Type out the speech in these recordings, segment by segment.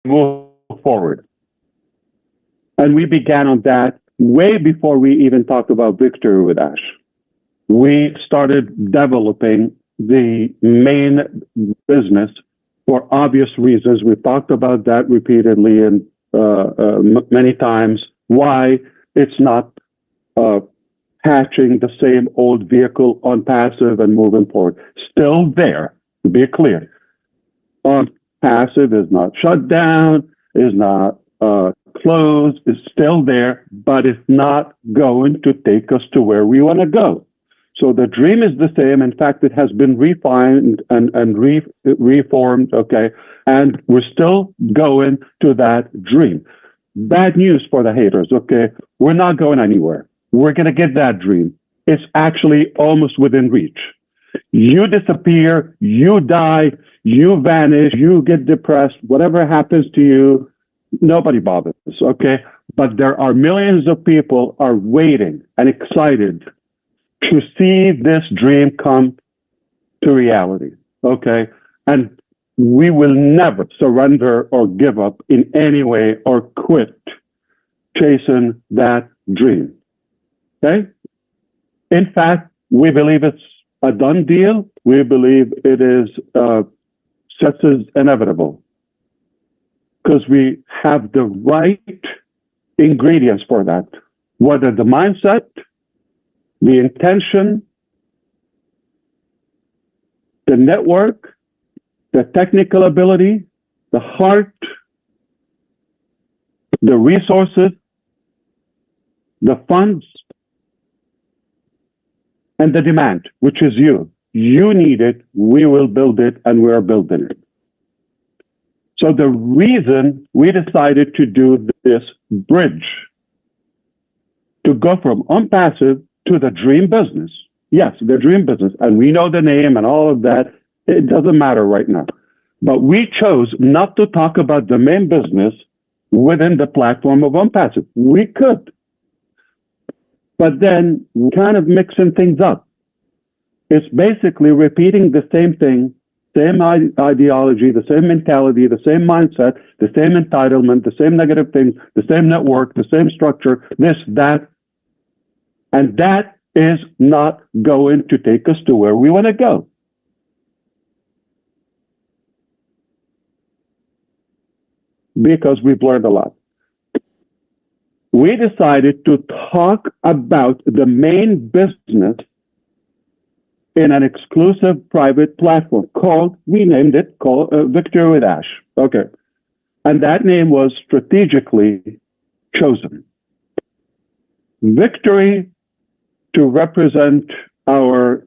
move forward. And we began on that way before we even talked about victory with Ash. We started developing the main business for obvious reasons. We've talked about that repeatedly and many times, why it's not patching the same old vehicle on passive and moving forward. Still there, to be clear. On passive is not shut down, is not closed, is still there, but it's not going to take us to where we want to go. So the dream is the same. In fact, it has been refined and reformed, okay? And we're still going to that dream. Bad news for the haters, okay? We're not going anywhere. We're going to get that dream. It's actually almost within reach. You disappear, you die, you vanish, you get depressed, whatever happens to you, nobody bothers, okay? But there are millions of people are waiting and excited to see this dream come to reality, okay? And we will never surrender or give up in any way or quit chasing that dream, okay? In fact, we believe it's a done deal. We believe it is success inevitable because we have the right ingredients for that, whether the mindset, the intention, the network, the technical ability, the heart, the resources, the funds, and the demand, which is you. You need it, we will build it, and we are building it. So the reason we decided to do this bridge, to go from unpassive to the dream business. Yes, the dream business. And we know the name and all of that. It doesn't matter right now. But we chose not to talk about the main business within the platform of unpassive. We could. But then we're kind of mixing things up. It's basically repeating the same thing, same ideology, the same mentality, the same mindset, the same entitlement, the same negative things, the same network, the same structure, this, that. And that is not going to take us to where we want to go. Because we've learned a lot. We decided to talk about the main business in an exclusive private platform called, we named it, called Victory with Ash. Okay. And that name was strategically chosen. Victory to represent our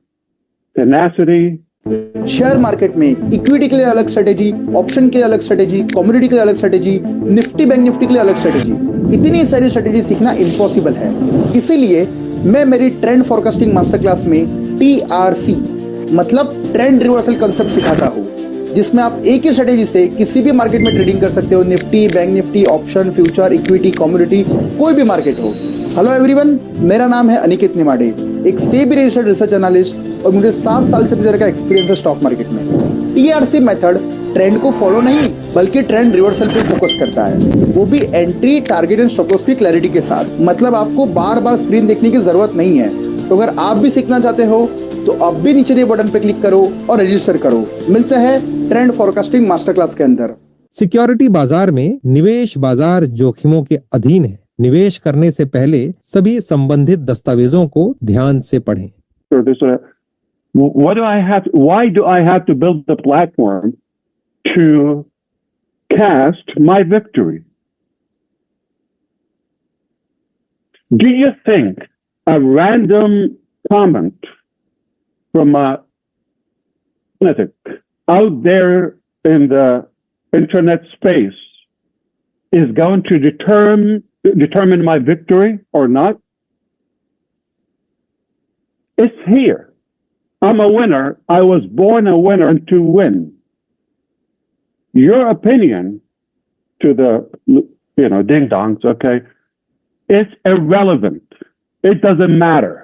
tenacity. Share market में equity के लिए अलग strategy, option के लिए अलग strategy, commodity के लिए अलग स्ट्रेटेजी, निफ्टी बैंक निफ्टी के लिए अलग स्ट्रेटेजी, इतनी सारी स्ट्रेटेजी सीखना इम्पॉसिबल है। इसीलिए मैं मेरी ट्रेंड फोरकास्टिंग मास्टर क्लास में TRC मतलब ट्रेंड रिवर्सल कंसेप्ट सिखाता हूँ, जिसमें आप एक ही स्ट्रेटेजी से किसी भी मार्केट में ट्रेडिंग कर सकते हो। Nifty, bank Nifty, option, future, equity, commodity, कोई भी मार्केट हो। हेलो एवरीवन, मेरा नाम है अनिकेत निमाडे, एक सेबी रजिस्टर्ड रिसर्च एनालिस्ट और मुझे 7 साल से ज्यादा का एक्सपीरियंस है स्टॉक मार्केट में। TRC मेथड ट्रेंड को फॉलो नहीं बल्कि ट्रेंड रिवर्सल पे फोकस करता है, वो भी entry, target and stop loss की क्लैरिटी के साथ। मतलब आपको बार बार स्क्रीन देखने की जरूरत नहीं है। तो अगर आप भी सीखना चाहते हो तो अब भी नीचे दिए बटन पे क्लिक करो और रजिस्टर करो। मिलते हैं ट्रेंड फोरकास्टिंग मास्टर क्लास के अंदर। सिक्योरिटी बाजार में निवेश बाजार जोखिमों के अधीन है। निवेश करने से पहले सभी संबंधित दस्तावेजों को ध्यान से पढ़ें। Why do I have to build the platform to cast my victory? Do you think a random comment from a fanatic out there in the internet space is going to determine my victory or not? It's here. I'm a winner. I was born a winner and to win. Your opinion to the, ding dongs, okay, it's irrelevant. It doesn't matter.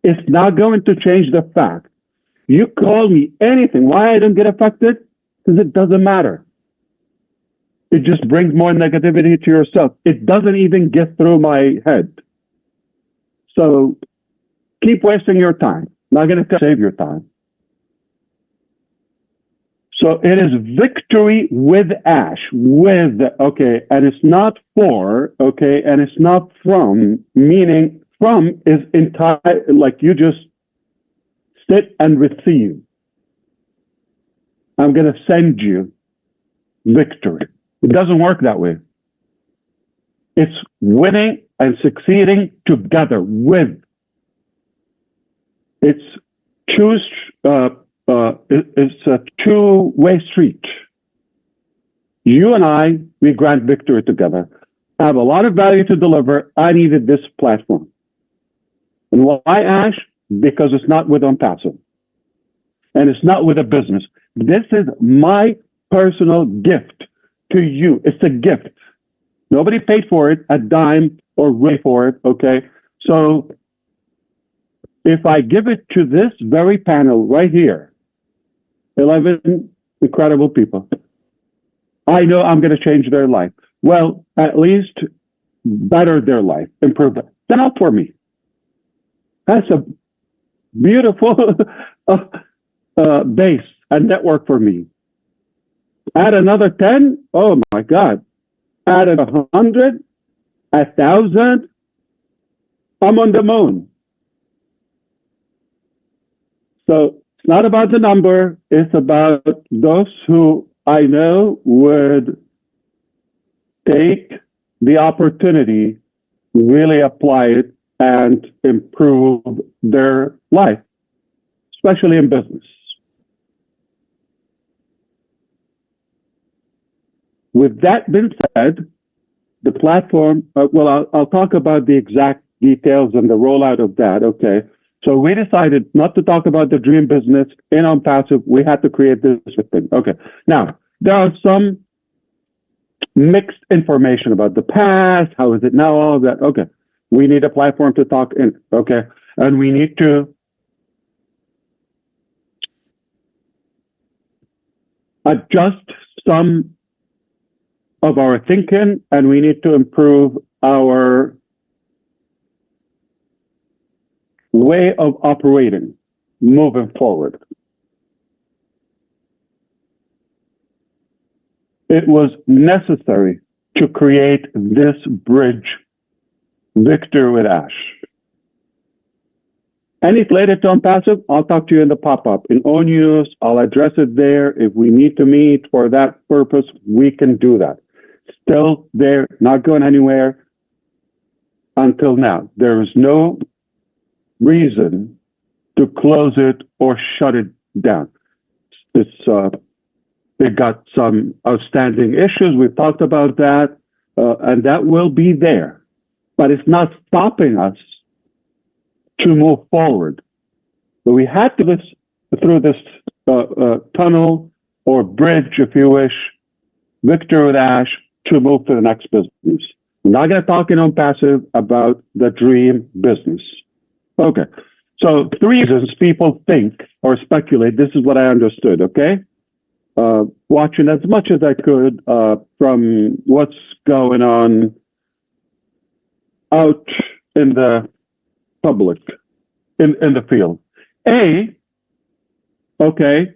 It's not going to change the fact. You call me anything. Why I don't get affected? Because it doesn't matter. it just brings more negativity to yourself. It doesn't even get through my head. So keep wasting your time. Not going to save your time. So it is victory with Ash, with, okay, and it's not for, okay, and it's not from, meaning from is entire, like you just sit and receive. I'm going to send you victory. It doesn't work that way. It's winning and succeeding together with. It's it's a two-way street. You and I, we grant victory together. I have a lot of value to deliver. I needed this platform. And why Ash? Because it's not with OnPassive. And it's not with a business. This is my personal gift to you. It's a gift. Nobody paid for it, a dime or way for it, okay? So if I give it to this very panel right here, 11 incredible people, I know I'm going to change their life. Well, at least better their life, improve it. That's not for me. That's a beautiful base and network for me. Add another 10, oh my God. Add 100, 1,000, I'm on the moon. So it's not about the number, it's about those who I know would take the opportunity, really apply it, and improve their life, especially in business. With that being said, the platform, I'll talk about the exact details and the rollout of that, okay? So we decided not to talk about the dream business in OnPassive. We had to create this thing. Okay. Now, there are some mixed information about the past. How is it now? All of that. Okay. We need a platform to talk in. Okay. And we need to adjust some of our thinking, and we need to improve our way of operating moving forward. It was necessary to create this bridge, Victor with Ash. Any related to OnPassive, I'll talk to you in the pop-up. In own use, I'll address it there. If we need to meet for that purpose, we can do that. Still there, not going anywhere until now. There is no reason to close it or shut it down. It got some outstanding issues. We've talked about that, and that will be there. But it's not stopping us to move forward. So we had to through this tunnel or bridge, if you wish, Victor with Ash, to move to the next business. We're not going to talk in OnPassive about the dream business. Okay, so 3 reasons people think or speculate. This is what I understood, okay? Watching as much as I could from what's going on out in the public, in the field. Okay,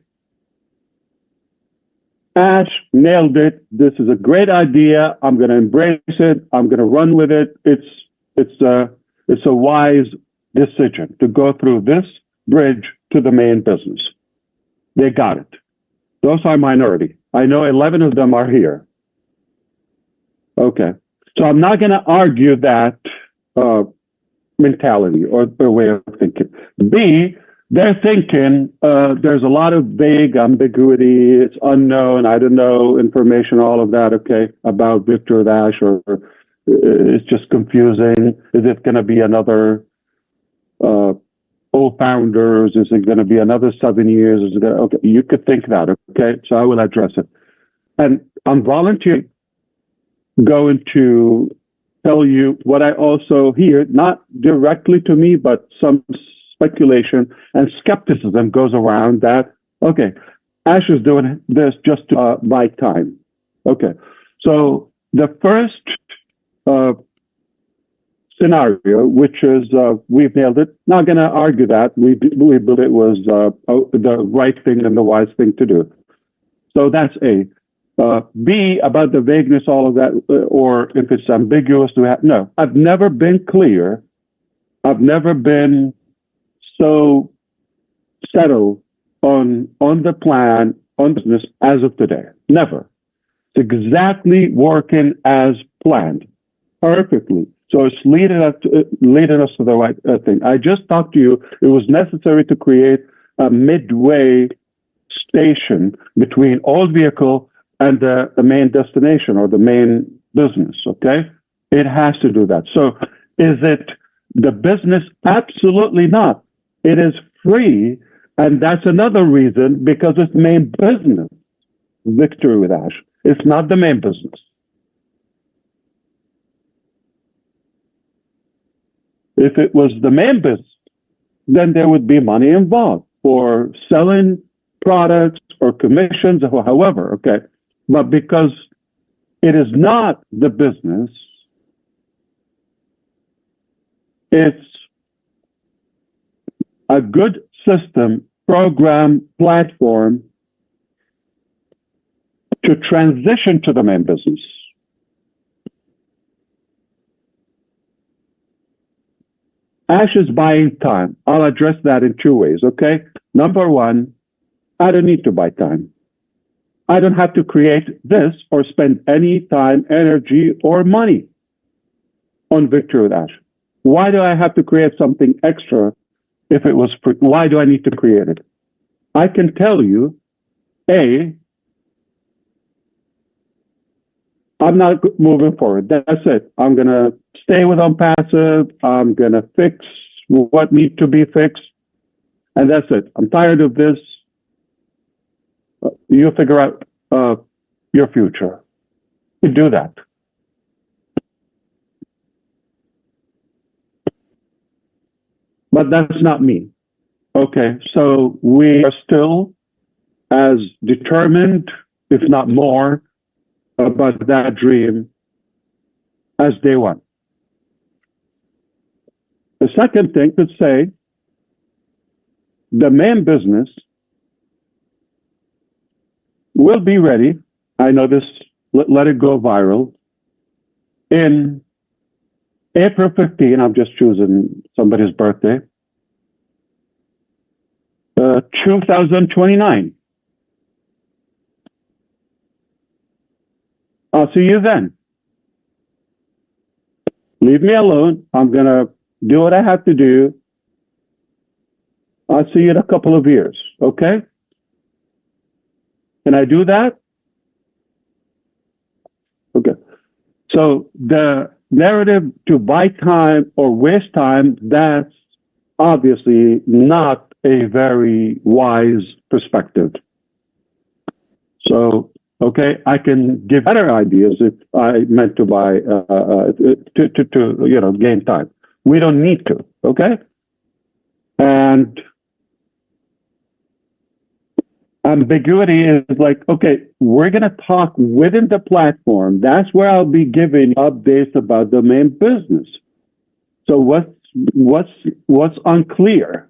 Ash nailed it. This is a great idea. I'm going to embrace it. I'm going to run with it. It's a wise decision to go through this bridge to the main business. They got it. Those are minority. I know 11 of them are here. Okay. So I'm not going to argue that mentality or way of thinking. B, they're thinking there's a lot of vague ambiguity. It's unknown. I don't know information, all of that. Okay. About Victor Dash, or it's just confusing. Is it going to be another old founders? Is it going to be another 7 years? Is it gonna, okay, you could think that. Okay, so I will address it. And I'm volunteering, going to tell you what I also hear, not directly to me, but some speculation and skepticism goes around that. Okay, Ash is doing this just to buy time. Okay, So the first scenario, which is we've nailed it. Not going to argue that we believe it was the right thing and the wise thing to do. So that's A. B, about the vagueness, all of that, or if it's ambiguous, no. I've never been clear. I've never been so settled on the plan, on business as of today. Never. It's exactly working as planned, perfectly. So it's leading us to the right thing. I just talked to you. It was necessary to create a midway station between old vehicle and the main destination or the main business. Okay, it has to do that. So is it the business? Absolutely not. It is free, and that's another reason, because it's main business. Victory with Ash. It's not the main business. If it was the main business, then there would be money involved for selling products or commissions or however, okay? But because it is not the business, it's a good system, program, platform to transition to the main business. Ash is buying time. I'll address that in two ways, okay? Number one, I don't need to buy time. I don't have to create this or spend any time, energy, or money on Victory with Ash. Why do I have to create something extra if it was free? Why do I need to create it? I can tell you, A, I'm not moving forward. That's it. I'm going to stay with OnPassive. I'm going to fix what needs to be fixed. And that's it. I'm tired of this. You figure out your future. You do that. But that's not me. Okay, so we are still as determined, if not more, about that dream as day one. The second thing to say, the main business will be ready. I know this, let it go viral. In April 15, I'm just choosing somebody's birthday, 2029. I'll see you then. Leave me alone. I'm going to do what I have to do. I'll see you in a couple of years, okay? Can I do that? Okay. So the narrative to buy time or waste time, that's obviously not a very wise perspective. So, okay, I can give better ideas if I meant to buy, to gain time. We don't need to, okay? And ambiguity is like, okay, we're going to talk within the platform. That's where I'll be giving updates about the main business. So what's unclear?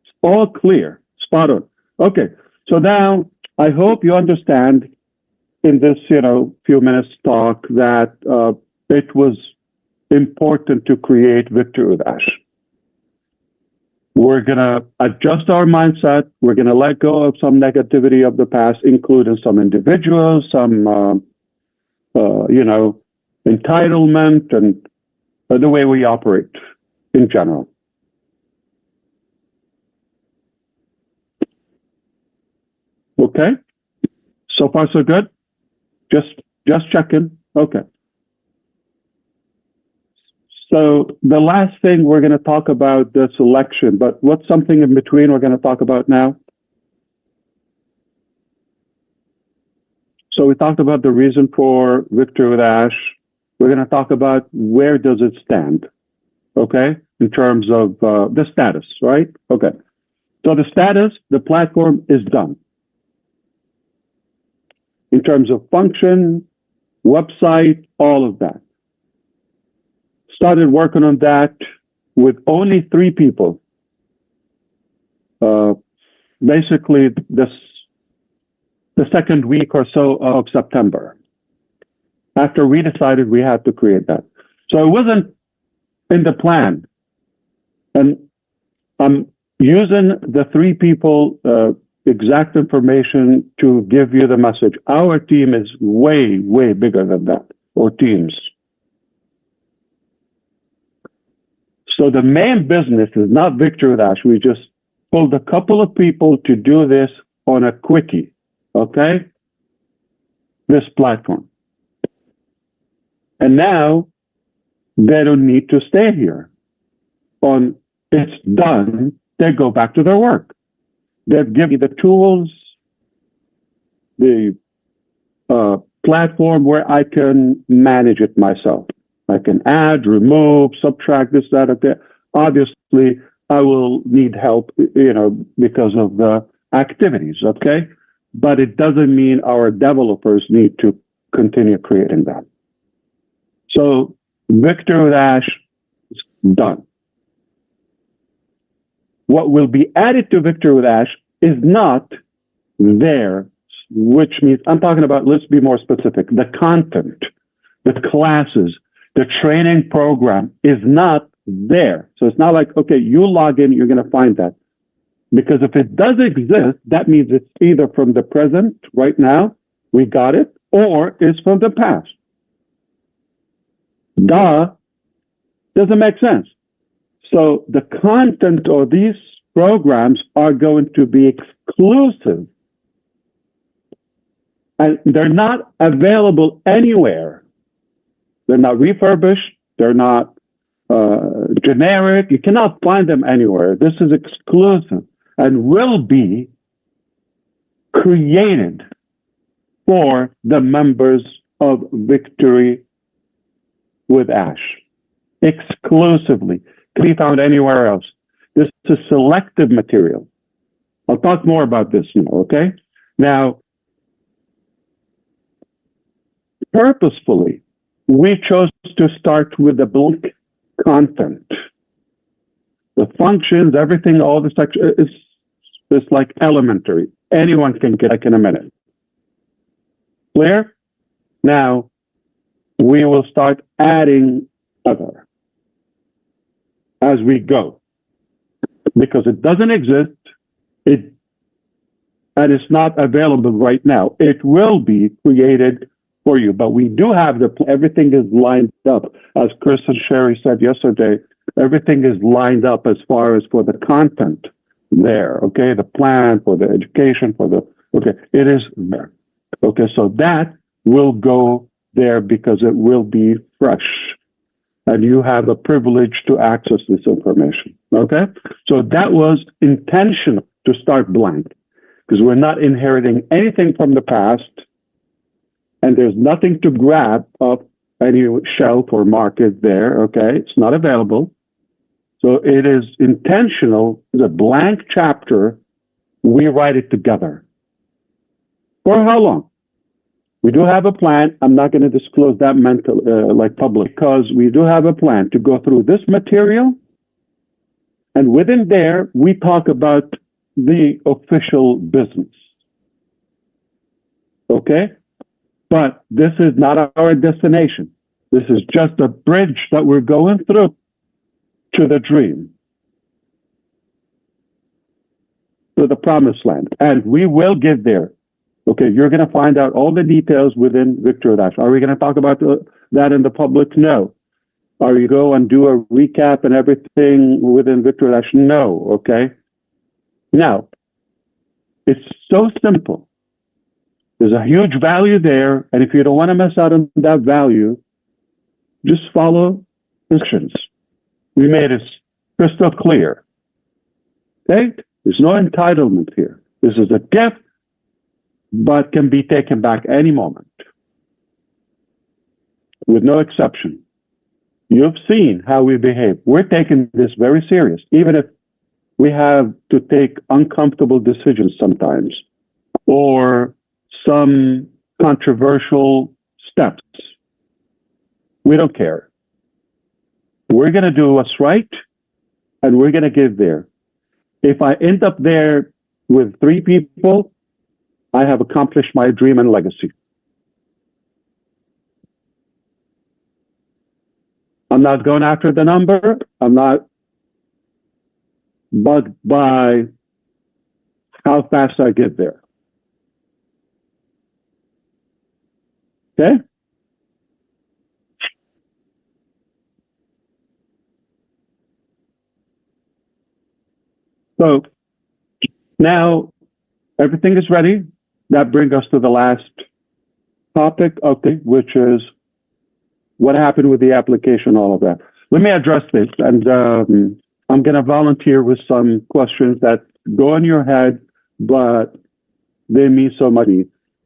It's all clear, spot on. Okay, so now I hope you understand in this, few minutes talk that it was important to create Victory with Ash. We're going to adjust our mindset. We're going to let go of some negativity of the past, including some individuals, some, entitlement, and the way we operate in general. Okay? So far, so good? Just checking. Okay. So the last thing we're going to talk about the selection, but what's something in between we're going to talk about now? So we talked about the reason for Victory with Ash. We're going to talk about where does it stand, okay, in terms of the status, right? Okay. So the status, the platform is done. In terms of function, website, all of that. Started working on that with only 3 people. Basically, the second week or so of September, after we decided we had to create that. So it wasn't in the plan. And I'm using the 3 people exact information to give you the message. Our team is way, way bigger than that, or teams. So the main business is not Victor with Ash. We just pulled a couple of people to do this on a quickie, okay? This platform. And now they don't need to stay here. On it's done, they go back to their work. They've given me the tools, the platform where I can manage it myself. I can add, remove, subtract this, that, and that. Obviously, I will need help, because of the activities, okay? But it doesn't mean our developers need to continue creating that. So Victor with Ash is done. What will be added to Victor with Ash is not there, which means, I'm talking about, let's be more specific, the content, the classes, the training program is not there. So it's not like, okay, you log in, you're going to find that. Because if it does exist, that means it's either from the present, right now, we got it, or it's from the past. Doesn't make sense. So the content of these programs are going to be exclusive. And they're not available anywhere. They're not refurbished. They're not generic. You cannot find them anywhere. This is exclusive and will be created for the members of Victory with Ash. Exclusively. Can be found anywhere else. This is selective material. I'll talk more about this now, okay? Now, purposefully, we chose to start with the blank content. The functions, everything, all the section is like elementary. Anyone can get like in a minute. Clear? Now, we will start adding other as we go. Because it doesn't exist, and it's not available right now. It will be created for you, but we do have everything is lined up. As Chris and Sherry said yesterday, everything is lined up as far as for the content there, okay? The plan for the education, it is there. Okay, so that will go there because it will be fresh. And you have a privilege to access this information, okay? So that was intentional to start blank because we're not inheriting anything from the past and there's nothing to grab off any shelf or market there, okay? It's not available. So it is intentional, it's a blank chapter, we write it together. For how long? We do have a plan. I'm not going to disclose that public because we do have a plan to go through this material. And within there, we talk about the official business. Okay? But this is not our destination. This is just a bridge that we're going through to the dream, to the promised land. And we will get there. Okay, you're going to find out all the details within Victor Dash. Are we going to talk about that in the public? No. Are you go and do a recap and everything within Victor Dash? No, okay? Now, it's so simple. There's a huge value there, and if you don't want to miss out on that value, just follow instructions. We made it crystal clear. Okay? There's no entitlement here. This is a gift, but can be taken back any moment, with no exception. You've seen how we behave. We're taking this very serious, even if we have to take uncomfortable decisions sometimes, or some controversial steps. We don't care. We're going to do what's right, and we're going to get there. If I end up there with 3 people, I have accomplished my dream and legacy. I'm not going after the number. I'm not bugged by how fast I get there. Okay? So now everything is ready. That brings us to the last topic, okay, which is what happened with the application, all of that. Let me address this, and I'm going to volunteer with some questions that go in your head, but they mean so much.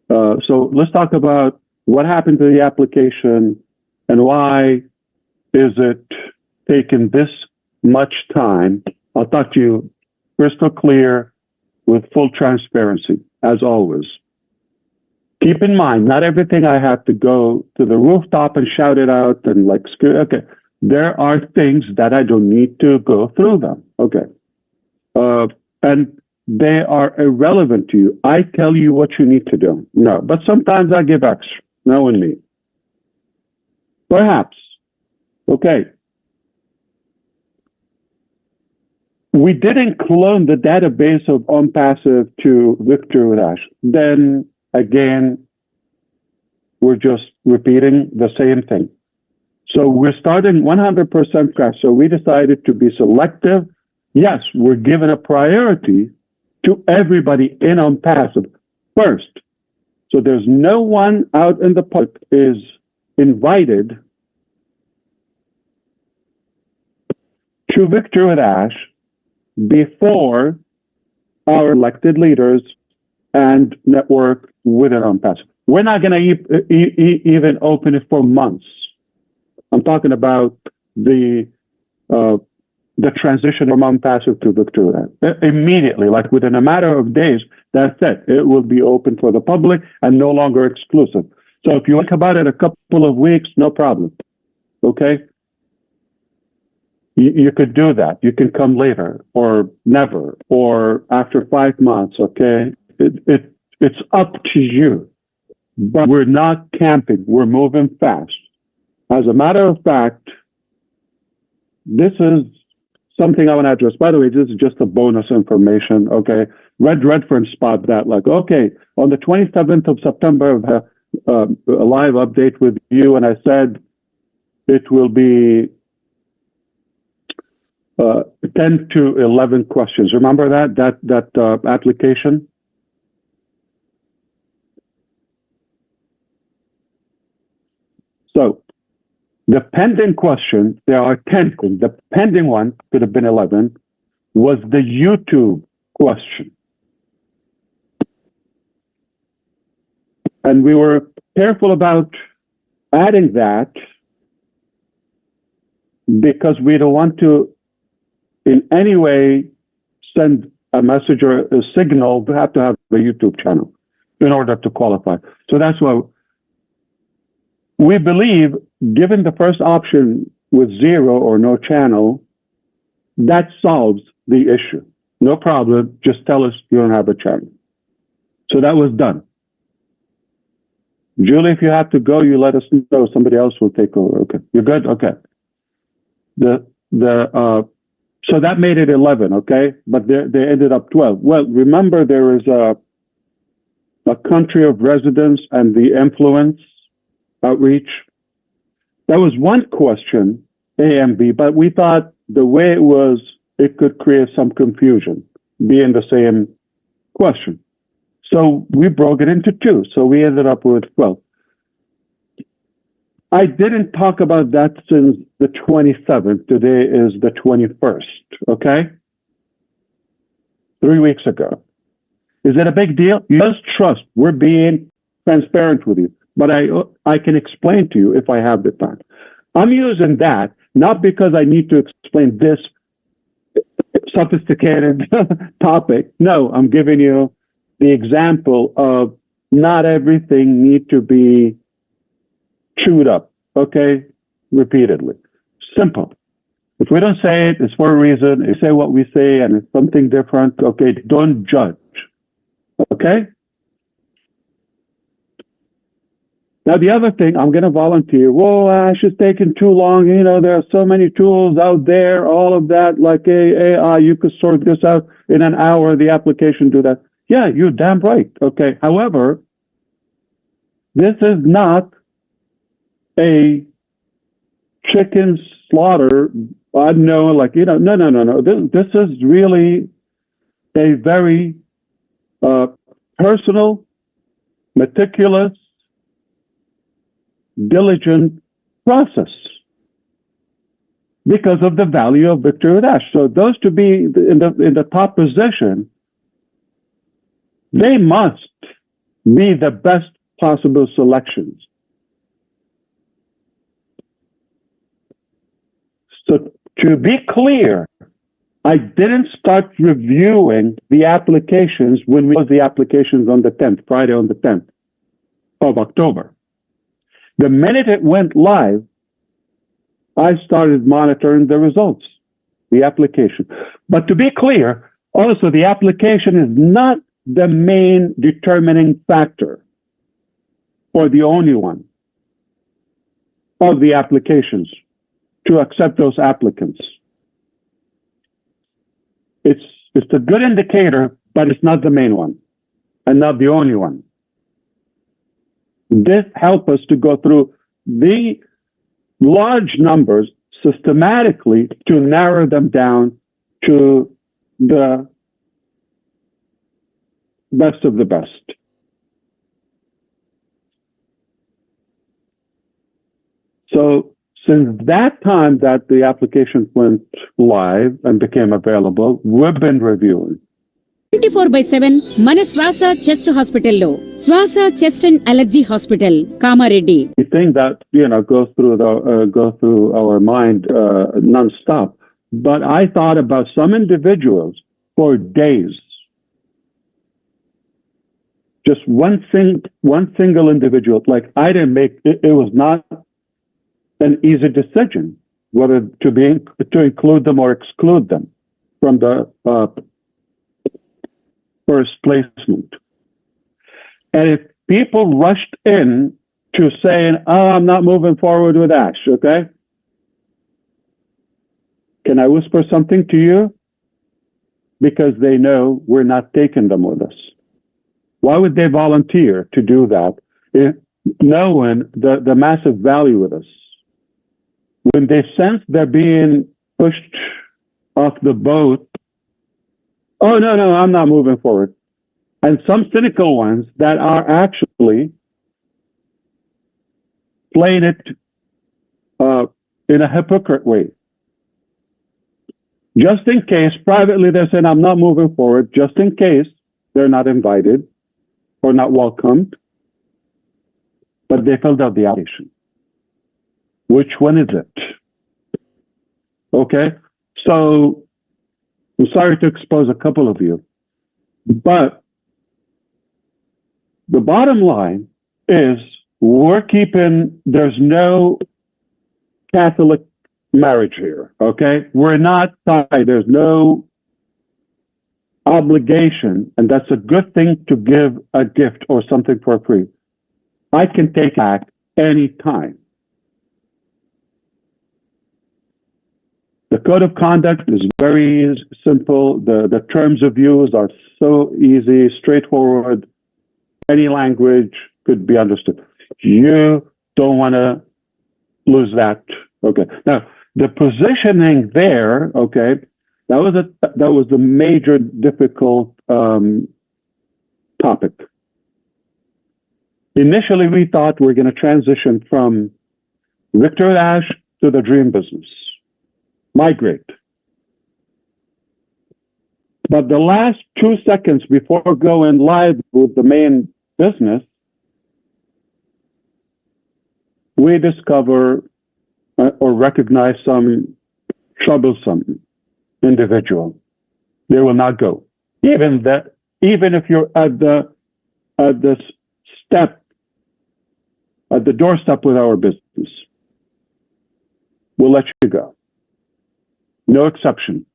So let's talk about what happened to the application and why is it taking this much time. I'll talk to you crystal clear with full transparency, as always. Keep in mind, not everything I have to go to the rooftop and shout it out and like, okay, there are things that I don't need to go through them, okay? And they are irrelevant to you. I tell you what you need to do. No, but sometimes I give extra, knowing me. Perhaps, okay. We didn't clone the database of OnPassive to Victor with Ash. Then again, we're just repeating the same thing. So we're starting 100% scratch. So we decided to be selective. Yes, we're given a priority to everybody in OnPassive first. So there's no one out in the public is invited to Victor with Ash before our elected leaders and network within OnPassive. We're not going to even open it for months. I'm talking about the transition from OnPassive to Victor. Immediately, like within a matter of days, that's it. It will be open for the public and no longer exclusive. So if you think about it a couple of weeks, no problem. Okay? You could do that. You can come later or never or after 5 months, okay? It's up to you. But we're not camping. We're moving fast. As a matter of fact, this is something I want to address. By the way, this is just a bonus information, okay? Red Redfern spot that, like, okay, on the 27th of September, a live update with you, and I said it will be 10 to 11 questions. Remember that application? So the pending question, there are 10. The pending one could have been 11, was the YouTube question. And we were careful about adding that because we don't want to in any way send a message or a signal to have a YouTube channel in order to qualify. So that's why we believe, given the first option with 0 or no channel, that solves the issue. No problem. Just tell us you don't have a channel. So that was done. Julie, if you have to go, you let us know. Somebody else will take over. Okay. You're good? Okay. So that made it 11, okay? But they ended up 12. Well, remember there is a country of residence and the influence outreach. That was one question, A and B, but we thought the way it was, it could create some confusion, being the same question. So we broke it into 2. So we ended up with 12. I didn't talk about that since the 27th. Today is the 21st, okay? 3 weeks ago. Is it a big deal? Just trust. We're being transparent with you. But I can explain to you if I have the time. I'm using that not because I need to explain this sophisticated topic. No, I'm giving you the example of not everything need to be chewed up, okay, repeatedly. Simple. If we don't say it, it's for a reason. If we say what we say and it's something different, okay, don't judge. Okay? Now, the other thing, I'm going to volunteer. Whoa, Ash, it's taking too long. You know, there are so many tools out there, all of that, like AI, you could sort this out in an hour, the application do that. Yeah, you're damn right. Okay. However, this is not a chicken slaughter. I know, like, you know, no. This is really a very personal, meticulous, diligent process because of the value of Victor and Ash. So those to be in the top position, they must be the best possible selections. So to be clear, I didn't start reviewing the applications when we closed the applications on the 10th, Friday on the 10th of October. The minute it went live, I started monitoring the results, the application. But to be clear, also the application is not the main determining factor or the only one of the applications to accept those applicants. It's a good indicator, but it's not the main one and not the only one. This helps us to go through the large numbers systematically to narrow them down to the best of the best. So since that time that the application went live and became available, we've been reviewing. 24/7 మన శ్వాస chest హాస్పిటల్లో శ్వాస chest and allergy hospital Kamareddy. The thing that goes through our mind non-stop. But I thought about some individuals for days. Just one single individual. Like I didn't make it. It was not an easy decision whether to include them or exclude them from the first placement. And if people rushed in to saying, "Oh, I'm not moving forward with Ash," okay? Can I whisper something to you? Because they know we're not taking them with us. Why would they volunteer to do that, knowing the massive value with us? When they sense they're being pushed off the boat, oh, no, I'm not moving forward. And some cynical ones that are actually playing it in a hypocrite way. Just in case, privately, they're saying, I'm not moving forward, just in case they're not invited or not welcomed, but they filled out the application. Which one is it? Okay, so I'm sorry to expose a couple of you, but the bottom line is there's no Catholic marriage here, okay? We're not tied. There's no obligation, and that's a good thing to give a gift or something for free. I can take back any time. The code of conduct is very simple. The terms of use are so easy, straightforward. Any language could be understood. You don't want to lose that. Okay. Now, the positioning there, okay, that was the major difficult topic. Initially, we thought we're going to transition from Victor Ash to the dream business. Migrate. But the last 2 seconds before going live with the main business, we discover or recognize some troublesome individual. They will not go. Even if you're at the step at the doorstep with our business. We'll let you go. No exception.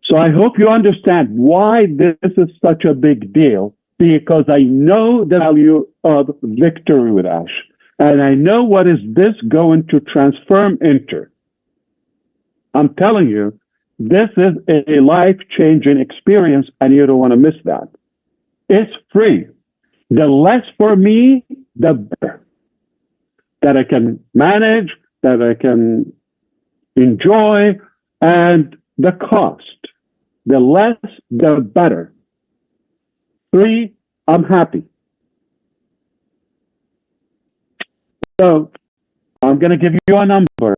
So I hope you understand why this is such a big deal, because I know the value of victory with Ash. And I know what is this going to transform into. I'm telling you, this is a life-changing experience, and you don't want to miss that. It's free. The less for me, the better. That I can manage, that I can enjoy, and the cost. The less, the better. Free, I'm happy. So I'm going to give you a number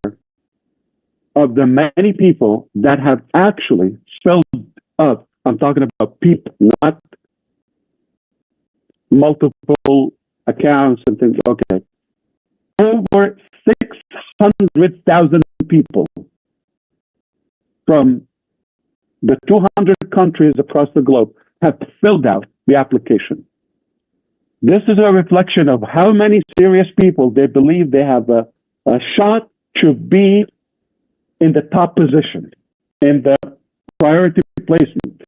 of the many people that have actually filled up. I'm talking about people, not multiple accounts and things. Okay. Over 600,000 people from the 200 countries across the globe have filled out the application. This is a reflection of how many serious people they believe they have a shot to be in the top position, in the priority placement.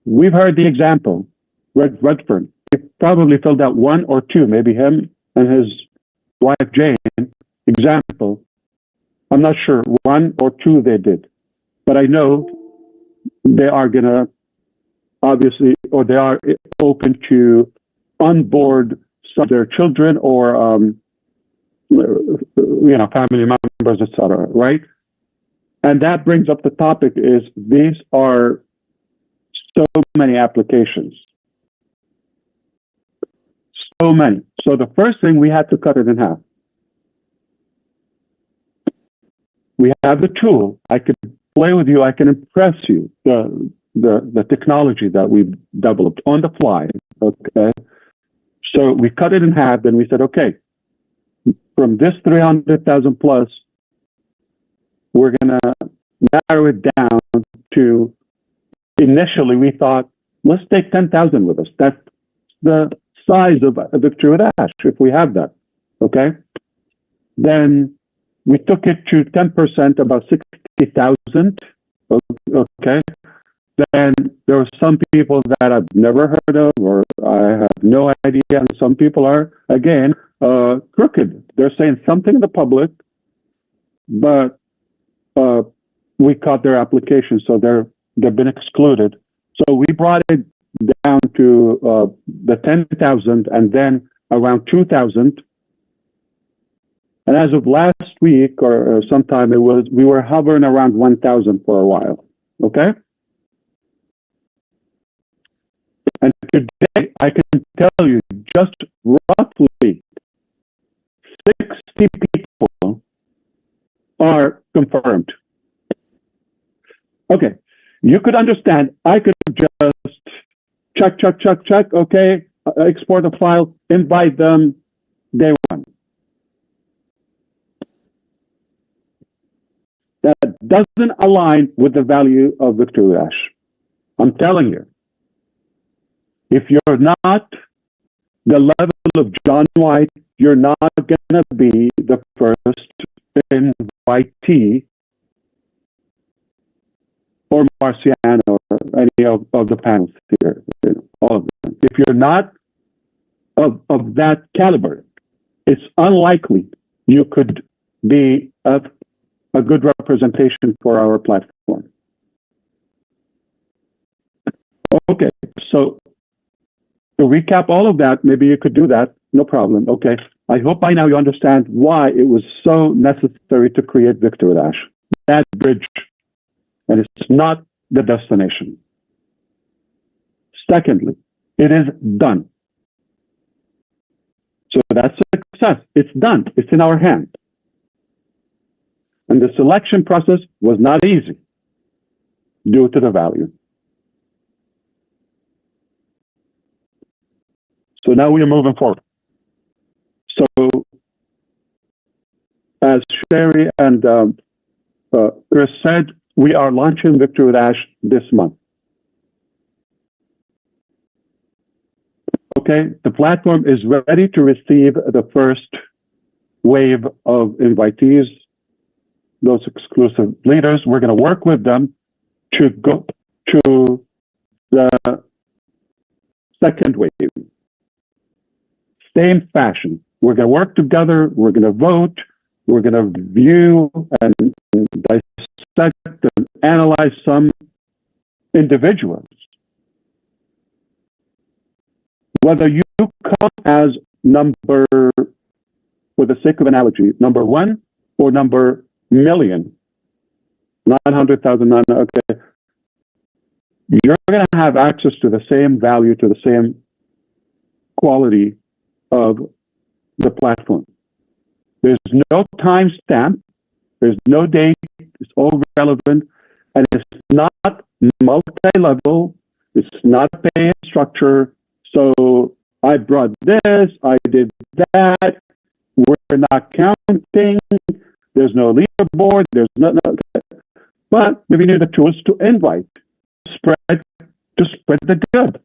We've heard the example, Redfern. He probably filled out one or two, maybe him and his wife Jane. Example, I'm not sure, one or two they did. But I know they are going to, obviously, or they are open to onboard some of their children or, family members, etc. Right? And that brings up the topic is these are so many applications. So many. So the first thing, we had to cut it in half. We have the tool. I can play with you. I can impress you. The technology that we developed on the fly. Okay. So we cut it in half. Then we said, okay, from this 300,000 plus, we're going to narrow it down to, initially we thought, let's take 10,000 with us. That's the size of a victory with Ash, if we have that. Okay. Then we took it to 10%, about 60,000. Okay. Then there were some people that I've never heard of, or I have no idea. And some people are, again, crooked. They're saying something in the public, but we caught their application, so they've been excluded. So we brought it down to the 10,000 and then around 2,000. And as of last week or sometime, we were hovering around 1,000 for a while. Okay. And today, I can tell you just roughly 60 people are confirmed. Okay. You could understand, I could just check, okay, export a file, invite them, day one. That doesn't align with the value of Victory Ash. I'm telling you. If you're not the level of John White, you're not going to be the first invitee or Marciano or any of the panels here, all of them. If you're not of that caliber, it's unlikely you could be a good representation for our platform. Okay, so to recap all of that, maybe you could do that, no problem. Okay, I hope by now you understand why it was so necessary to create Victory Dash, that bridge, and it's not the destination. Secondly, it is done. So that's success. It's done. It's in our hand. And the selection process was not easy due to the value. So now we are moving forward. So as Sherry and Chris said, we are launching Victory Dash this month. Okay, the platform is ready to receive the first wave of invitees, those exclusive leaders. We're going to work with them to go to the second wave. Same fashion. We're going to work together. We're going to vote. We're going to view and dissect and analyze some individuals. Whether you come as number, for the sake of analogy, number one or number million, 900,000, okay, you're going to have access to the same value, to the same quality of the platform. There's no timestamp, there's no date, it's all relevant, and it's not multi-level, it's not a pay structure. So I brought this, I did that, we're not counting, there's no leaderboard, there's no, but we need the tools to invite, spread the good.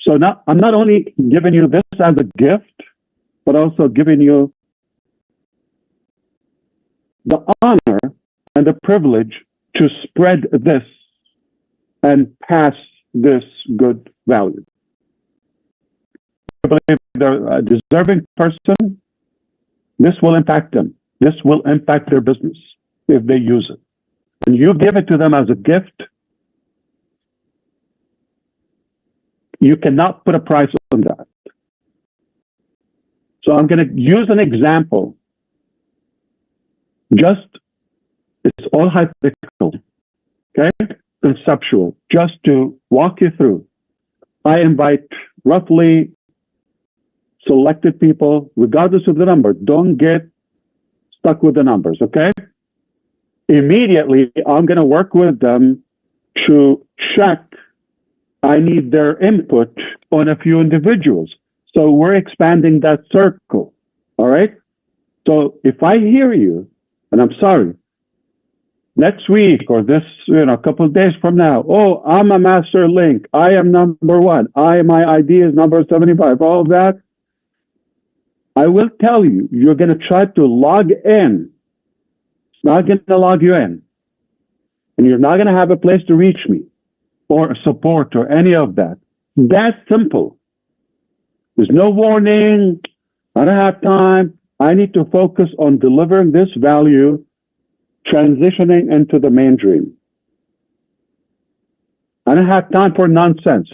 So now I'm not only giving you this as a gift, but also giving you the honor and the privilege to spread this and pass this good value. I believe they're a deserving person. This will impact them. This will impact their business if they use it. And you give it to them as a gift, you cannot put a price on that. So I'm going to use an example. Just, it's all hypothetical, okay? Conceptual, just to walk you through. I invite roughly selected people, regardless of the number. Don't get stuck with the numbers, okay? Immediately, I'm going to work with them to check. I need their input on a few individuals. So we're expanding that circle, all right? So if I hear you, and I'm sorry, next week or this, a couple of days from now, oh, I'm a master link. I am number one. My ID is number 75. All of that. I will tell you, you're going to try to log in. It's not going to log you in. And you're not going to have a place to reach me or support or any of that. That's simple. There's no warning. I don't have time. I need to focus on delivering this value, transitioning into the main dream. I don't have time for nonsense.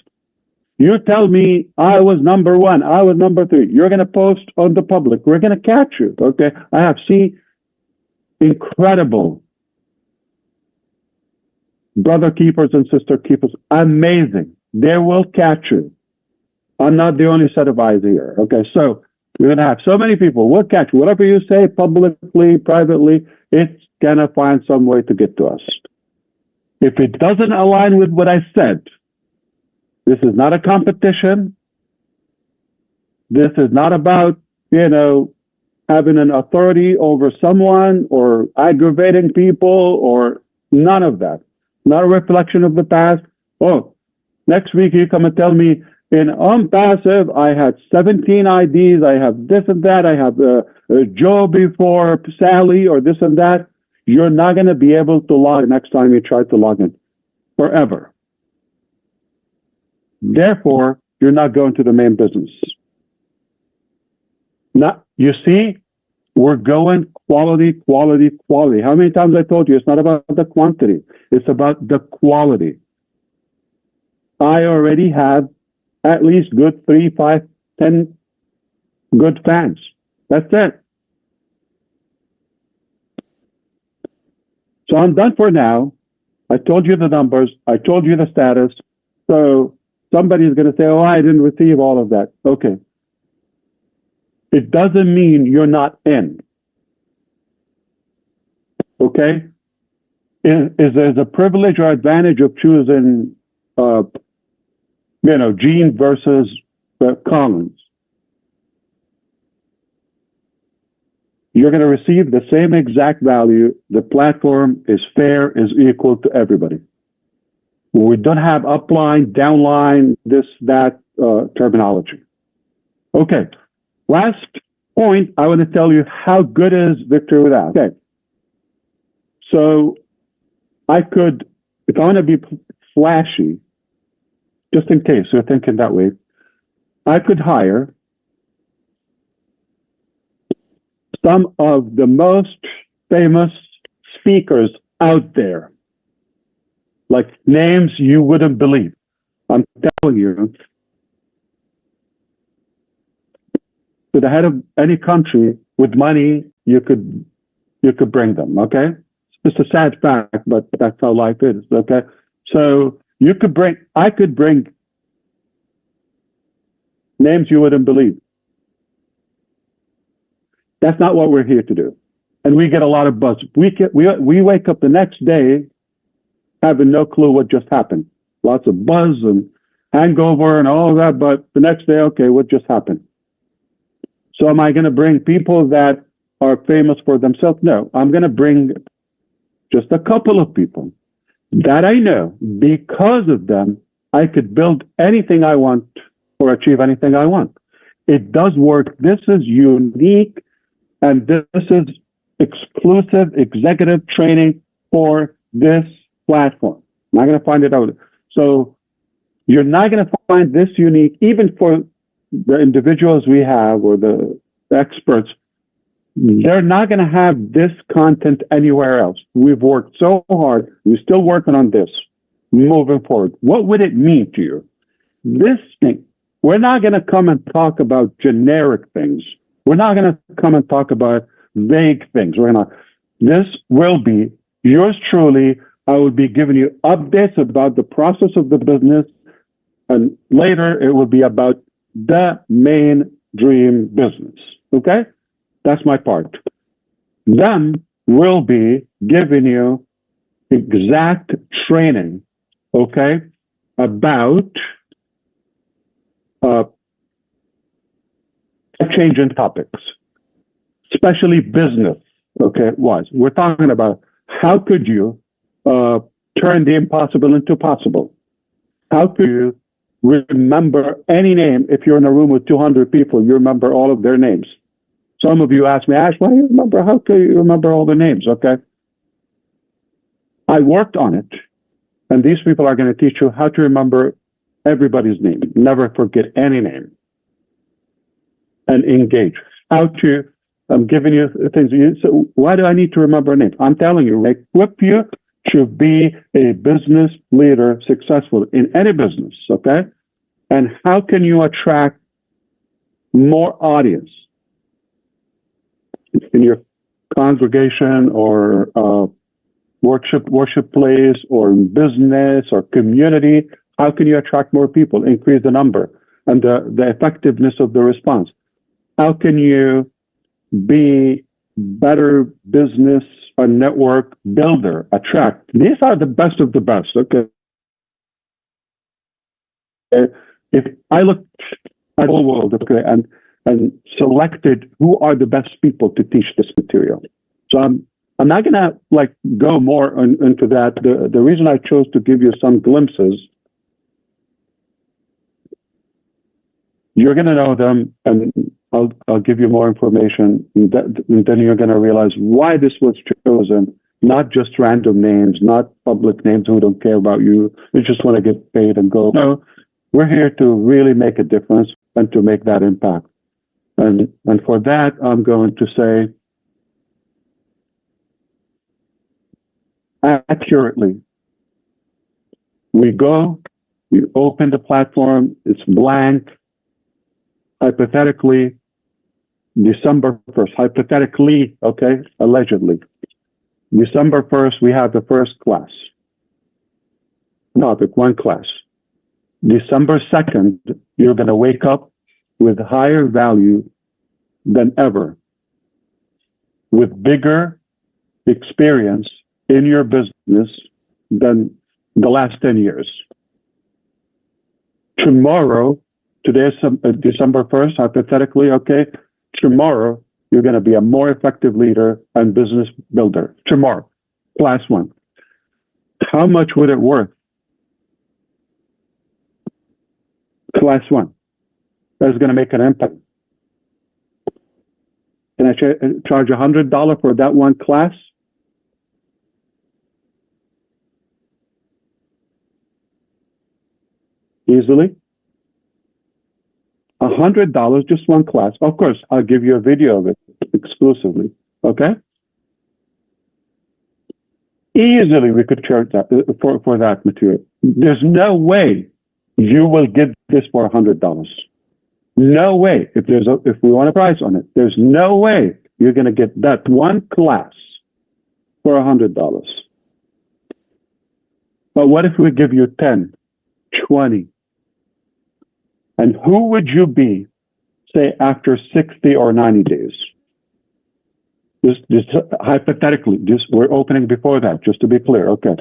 You tell me I was number one, I was number three. You're going to post on the public. We're going to catch you, okay? I have seen incredible brother keepers and sister keepers. Amazing. They will catch you. I'm not the only set of eyes here, okay? So we're going to have so many people. We'll catch you. Whatever you say publicly, privately, it's going to find some way to get to us. If it doesn't align with what I said, this is not a competition. This is not about, having an authority over someone or aggravating people or none of that. Not a reflection of the past. Oh, next week you come and tell me in passive, I had 17 IDs. I have this and that. I have Joe before Sally or this and that. You're not going to be able to log next time you try to log in forever. Therefore, you're not going to the main business. You see, we're going quality, quality, quality. How many times I told you it's not about the quantity, it's about the quality. I already have at least good 3, 5, 10 good fans. That's it. So I'm done for now. I told you the numbers. I told you the status. So somebody's going to say, oh, I didn't receive all of that. Okay. It doesn't mean you're not in. Okay? Is there's a privilege or advantage of choosing, Gene versus Collins? You're going to receive the same exact value. The platform is fair, is equal to everybody. We don't have upline, downline, this, that terminology. Okay. Last point, I want to tell you how good is Victor without. Okay. So I could, if I want to be flashy, just in case you're thinking that way, I could hire some of the most famous speakers out there, like names you wouldn't believe. I'm telling you, to the head of any country with money, you could bring them. Okay, it's a sad fact, but that's how life is. Okay, so I could bring names you wouldn't believe. That's not what we're here to do, and we get a lot of buzz. We wake up the next day having no clue what just happened. Lots of buzz and hangover and all of that, but the next day, okay, what just happened? So am I going to bring people that are famous for themselves? No, I'm going to bring just a couple of people that I know. Because of them, I could build anything I want or achieve anything I want. It does work. This is unique, and this is exclusive executive training for this platform. I'm not going to find it out. So you're not going to find this unique, even for the individuals we have or the experts. They're not going to have this content anywhere else. We've worked so hard. We're still working on this moving forward. What would it mean to you? This thing, we're not going to come and talk about generic things. We're not going to come and talk about vague things. This will be yours truly. I will be giving you updates about the process of the business, and later it will be about the main dream business. Okay? That's my part. Then we'll be giving you exact training, okay, about changing topics, especially business, okay, wise. We're talking about how could you turn the impossible into possible? How could you remember any name? If you're in a room with 200 people, you remember all of their names. Some of you ask me, Ash, why do you remember? How can you remember all the names? Okay. I worked on it, and these people are going to teach you how to remember everybody's name. Never forget any name. And engage. How to, I'm giving you things. So why do I need to remember a name? I'm telling you, equip you to be a business leader, successful in any business, okay? And how can you attract more audience in your congregation or worship place or business or community? How can you attract more people, increase the number and the effectiveness of the response? How can you be better business or network builder, attract? These are the best of the best, okay? If I looked at the whole world, okay, and selected who are the best people to teach this material. So I'm not gonna go more into that. The reason I chose to give you some glimpses, you're gonna know them, and I'll give you more information, and then you're gonna realize why this was chosen. Not just random names, not public names who don't care about you. They just want to get paid and go. No, we're here to really make a difference and to make that impact. And for that, I'm going to say accurately. We go, you open the platform, it's blank. Hypothetically, December 1st, hypothetically, okay, allegedly. December 1st, we have the first class. Topic, one class. December 2nd, you're going to wake up with higher value than ever, with bigger experience in your business than the last 10 years. Tomorrow, today is December 1st, hypothetically, okay, tomorrow, you're going to be a more effective leader and business builder. Tomorrow, class one. How much would it worth Class 1. That's going to make an impact. Can I charge $100 for that one class? Easily. $100, just one class. Of course, I'll give you a video of it exclusively. Okay? Easily we could charge that for that material. There's no way you will get this for $100. No way. If we want a price on it, there's no way you're going to get that one class for $100. But what if we give you 10, 20? And who would you be, say, after 60 or 90 days? Just hypothetically, we're opening before that, just to be clear. Okay.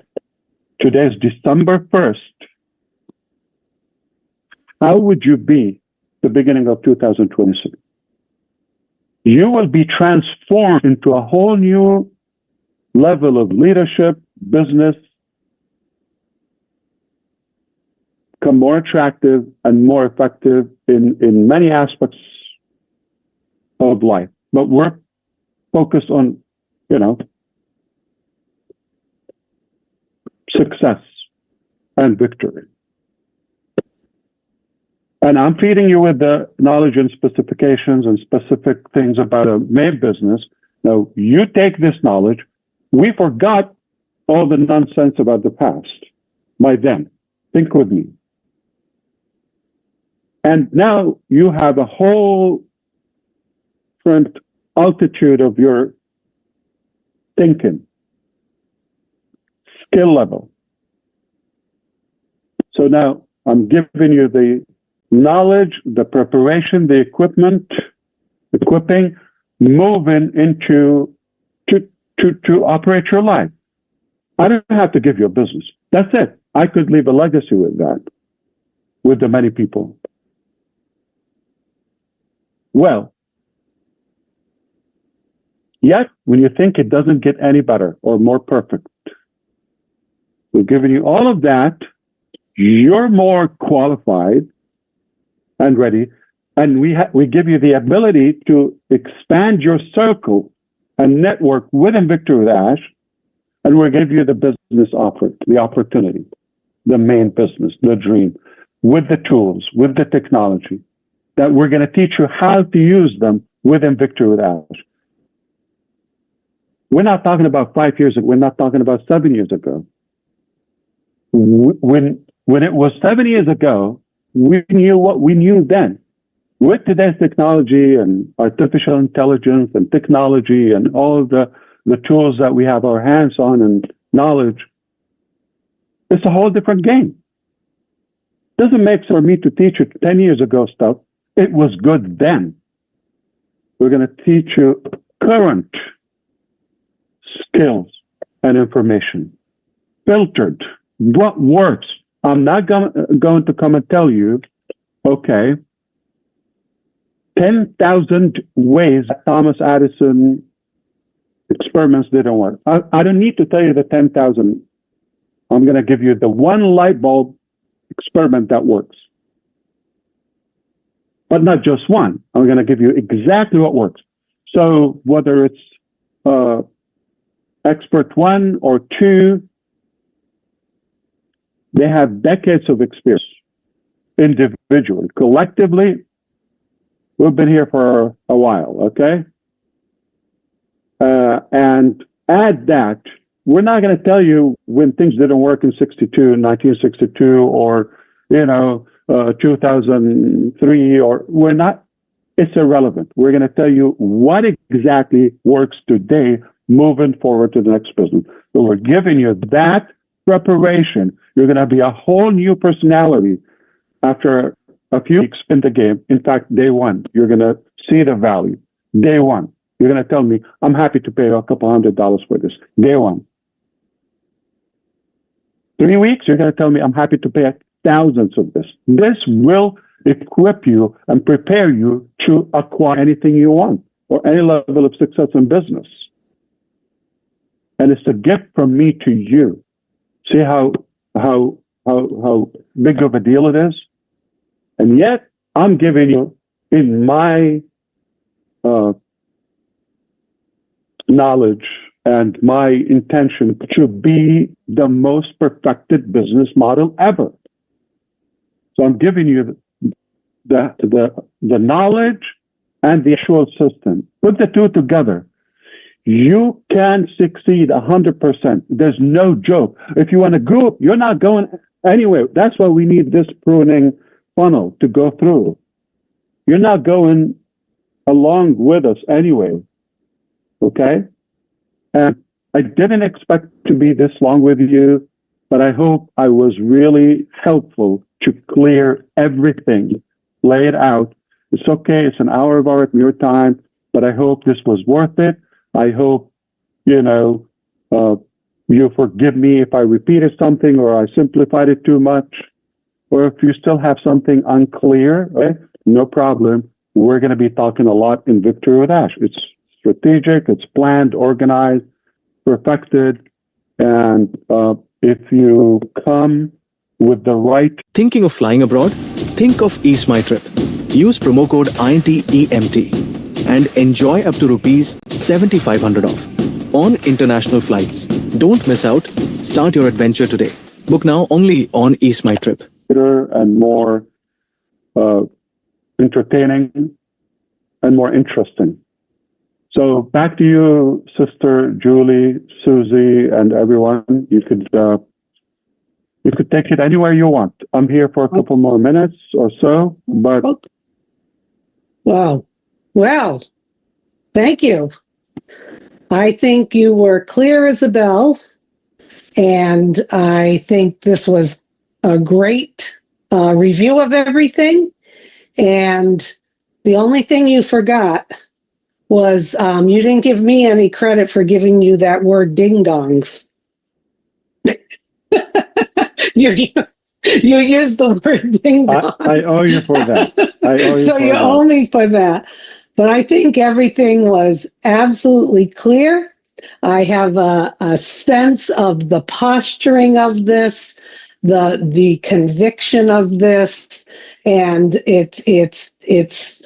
Today's December 1st. How would you be the beginning of 2026? You will be transformed into a whole new level of leadership, business, become more attractive and more effective in many aspects of life. But we're focused on, success and victory. And I'm feeding you with the knowledge and specifications and specific things about a main business. Now, you take this knowledge. We forgot all the nonsense about the past by then. Think with me. And now you have a whole different altitude of your thinking, skill level. So now I'm giving you the knowledge, the preparation, the equipping, moving into to operate your life. I don't have to give you a business. That's it. I could leave a legacy with that, with the many people. Well, yet when you think it doesn't get any better or more perfect, we're giving you all of that. You're more qualified and ready, and we give you the ability to expand your circle and network within Victory with Ash, and we'll give you the business offer, the opportunity, the main business, the dream, with the tools, with the technology, that we're going to teach you how to use them within Victory with Ash. We're not talking about 5 years ago. We're not talking about 7 years ago. When it was 7 years ago, we knew what we knew then. With today's technology and artificial intelligence and technology and all the tools that we have our hands on and knowledge, it's a whole different game. Doesn't make sense for me to teach you 10 years ago stuff. It was good then. We're going to teach you current skills and information, filtered, what works. I'm not going to come and tell you, okay, 10,000 ways that Thomas Edison experiments didn't work. I don't need to tell you the 10,000. I'm going to give you the one light bulb experiment that works. But not just one. I'm going to give you exactly what works. So whether it's expert 1 or 2, they have decades of experience individually. Collectively, we've been here for a while, okay? And add that, we're not going to tell you when things didn't work in 1962, or, 2003, or we're not, it's irrelevant. We're going to tell you what exactly works today, moving forward to the next business. So we're giving you that preparation. You're going to be a whole new personality after a few weeks in the game. In fact, day one, you're going to see the value. Day one, you're going to tell me, I'm happy to pay a couple $100 for this. Day one. 3 weeks, you're going to tell me, I'm happy to pay thousands of this. This will equip you and prepare you to acquire anything you want or any level of success in business. And it's a gift from me to you. See how big of a deal it is? And yet, I'm giving you, in my knowledge and my intention, to be the most perfected business model ever. So I'm giving you the knowledge and the actual system. Put the two together. You can succeed 100%. There's no joke. If you want to grow, you're not going anywhere. That's why we need this pruning funnel to go through. You're not going along with us anyway. Okay? And I didn't expect to be this long with you, but I hope I was really helpful to clear everything, lay it out. It's okay. It's an hour of your time, but I hope this was worth it. I hope, you forgive me if I repeated something or I simplified it too much, or if you still have something unclear, right? No problem. We're going to be talking a lot in Victory with Ash. It's strategic, it's planned, organized, perfected, and if you come with the right... Thinking of flying abroad? Think of AshMufareh. Use promo code INTEMT and enjoy up to rupees 7,500 off on international flights. Don't miss out. Start your adventure today. Book now only on AshMufareh. And more entertaining and more interesting. So back to you, Sister Julie, Susie, and everyone. You could take it anywhere you want. I'm here for a couple more minutes or so, but... Wow. Well, thank you. I think you were clear as a bell, and I think this was a great review of everything. And the only thing you forgot was you didn't give me any credit for giving you that word ding-dongs. you used the word ding-dong. I owe you for that. You owe me for that. But I think everything was absolutely clear. I have a sense of the posturing of this, the conviction of this, and it's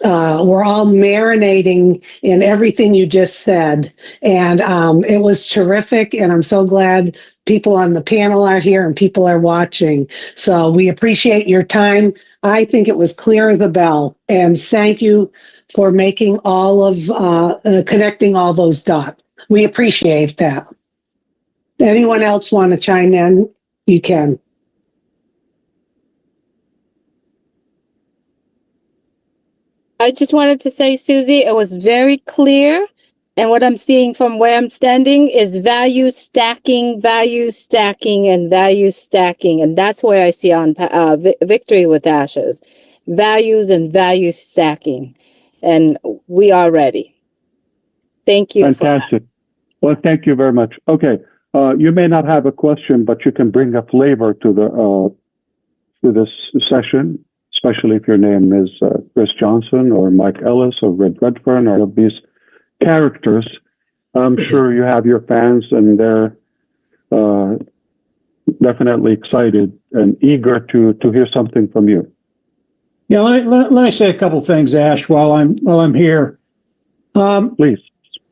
we're all marinating in everything you just said, and it was terrific. And I'm so glad people on the panel are here and people are watching. So we appreciate your time. I think it was clear as a bell, and thank you for making all of connecting all those dots. We appreciate that. Anyone else want to chime in? You can. I just wanted to say, Susie, it was very clear. And what I'm seeing from where I'm standing is value stacking, and value stacking. And that's where I see on Victory with Ashes, values and value stacking. And we are ready. Thank you. Fantastic. Well, thank you very much. Okay. You may not have a question, but you can bring a flavor to this session, especially if your name is Chris Johnson or Mike Ellis or Red Redfern or of these characters. I'm sure you have your fans, and they're definitely excited and eager to hear something from you. Yeah, let me say a couple things, Ash, while I'm here. Please.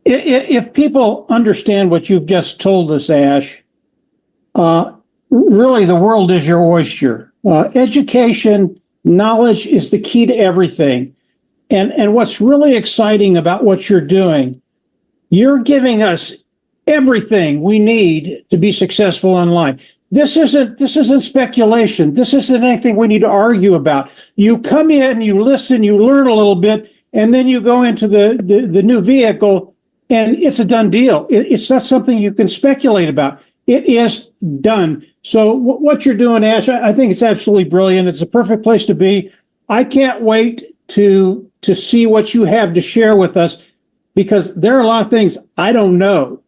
If people understand what you've just told us, Ash, really the world is your oyster. Education, knowledge is the key to everything. And what's really exciting about what you're doing, you're giving us everything we need to be successful online. This isn't speculation. This isn't anything we need to argue about. You come in, you listen, you learn a little bit, and then you go into the new vehicle, and it's a done deal. It's not something you can speculate about. It is done. So what you're doing, Ash, I think it's absolutely brilliant. It's a perfect place to be. I can't wait to see what you have to share with us, because there are a lot of things I don't know.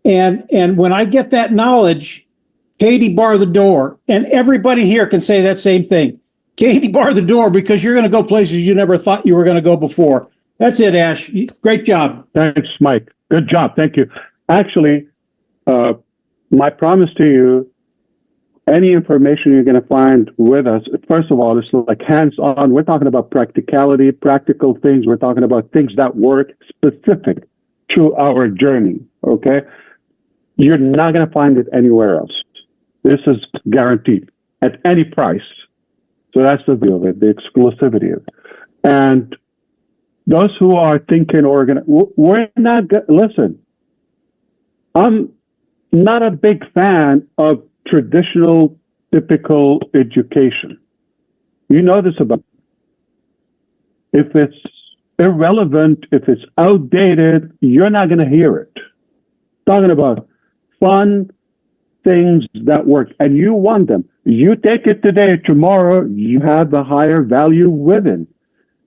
And when I get that knowledge, Katie, bar the door. And everybody here can say that same thing. Katie, bar the door, because you're going to go places you never thought you were going to go before. That's it, Ash. Great job. Thanks, Mike. Good job. Thank you. Actually, my promise to you, any information you're going to find with us, first of all, it's like hands-on. We're talking about practicality, practical things. We're talking about things that work specific to our journey, okay? You're not going to find it anywhere else. This is guaranteed at any price. So that's the view of it, the exclusivity of it. And those who are thinking, we're not, listen, I'm not a big fan of traditional, typical education. You know this about me. If it's irrelevant, if it's outdated, you're not going to hear it. Talking about fun things that work, and you want them. You take it today, tomorrow, you have a higher value within.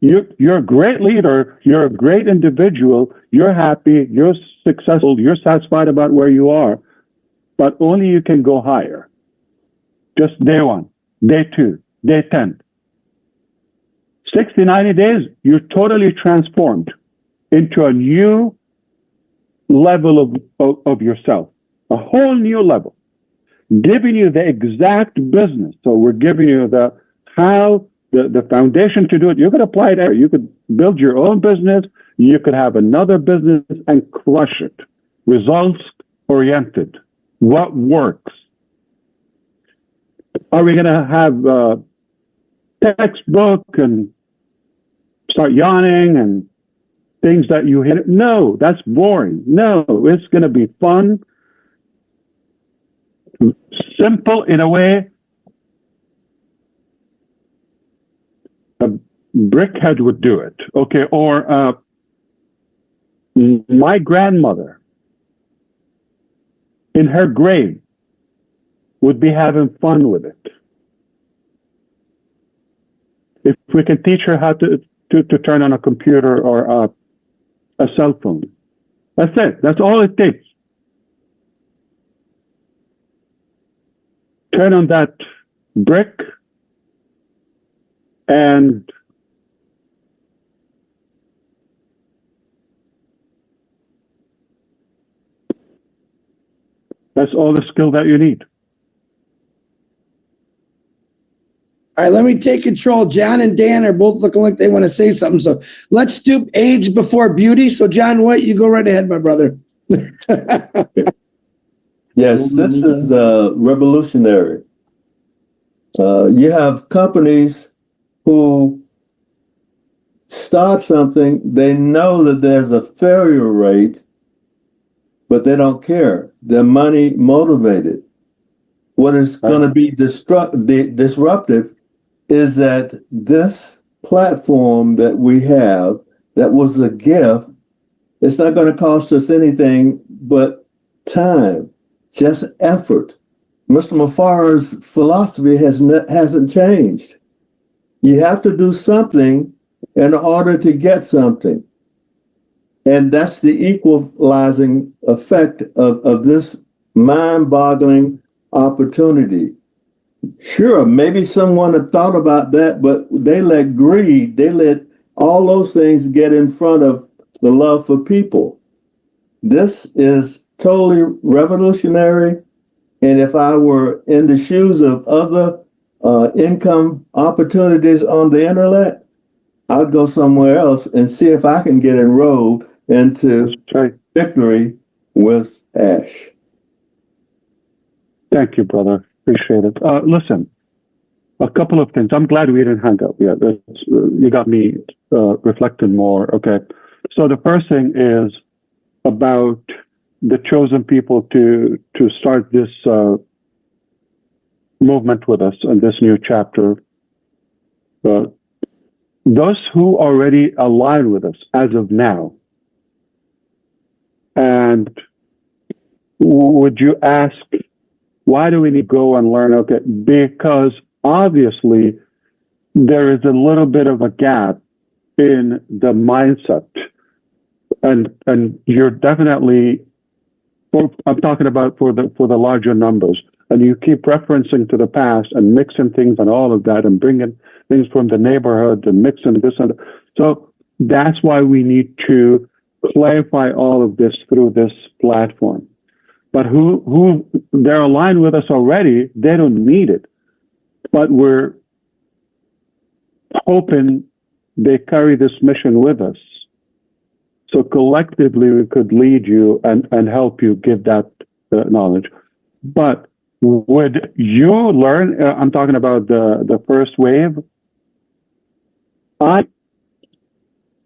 You're a great leader, you're a great individual, you're happy, you're successful, you're satisfied about where you are, but only you can go higher. Just day 1, day 2, day 10. 60, 90 days, you're totally transformed into a new level of yourself, a whole new level, giving you the exact business. So we're giving you the foundation to do it. You could apply it there. You could build your own business. You could have another business and crush it. Results oriented. What works? Are we going to have a textbook and start yawning and things that you hit? No, that's boring. No, it's going to be fun, simple in a way. A brickhead would do it, okay? Or my grandmother in her grave would be having fun with it. If we can teach her how to turn on a computer or a cell phone, that's it. That's all it takes. Turn on that brick and that's all the skill that you need. All right, let me take control. John and Dan are both looking like they want to say something. So let's do age before beauty. So John White, you go right ahead, my brother. Yes, this is revolutionary. You have companies who start something, they know that there's a failure rate, but they don't care. They're money motivated. What is going to be disruptive is that this platform that we have, that was a gift, it's not going to cost us anything but time, just effort. Mr. Mufareh's philosophy hasn't changed. You have to do something in order to get something. And that's the equalizing effect of this mind-boggling opportunity. Sure, maybe someone had thought about that, but they let greed, they let all those things get in front of the love for people. This is totally revolutionary. And if I were in the shoes of other income opportunities on the internet, I'd go somewhere else and see if I can get enrolled into Victory with Ash. Thank you, brother. Appreciate it. Listen, a couple of things. I'm glad we didn't hang up yet. You got me reflecting more. Okay. So the first thing is about the chosen people to start this movement with us in this new chapter. Those who already align with us as of now, and would you ask, why do we need to go and learn? Okay, because obviously there is a little bit of a gap in the mindset, and you're definitely, I'm talking about for the larger numbers, and you keep referencing to the past and mixing things and all of that and bringing things from the neighborhood and mixing this and that. So that's why we need to clarify all of this through this platform. but who they're aligned with us already, they don't need it. But we're hoping they carry this mission with us. So collectively, we could lead you and help you give that knowledge. But would you learn? I'm talking about the first wave. I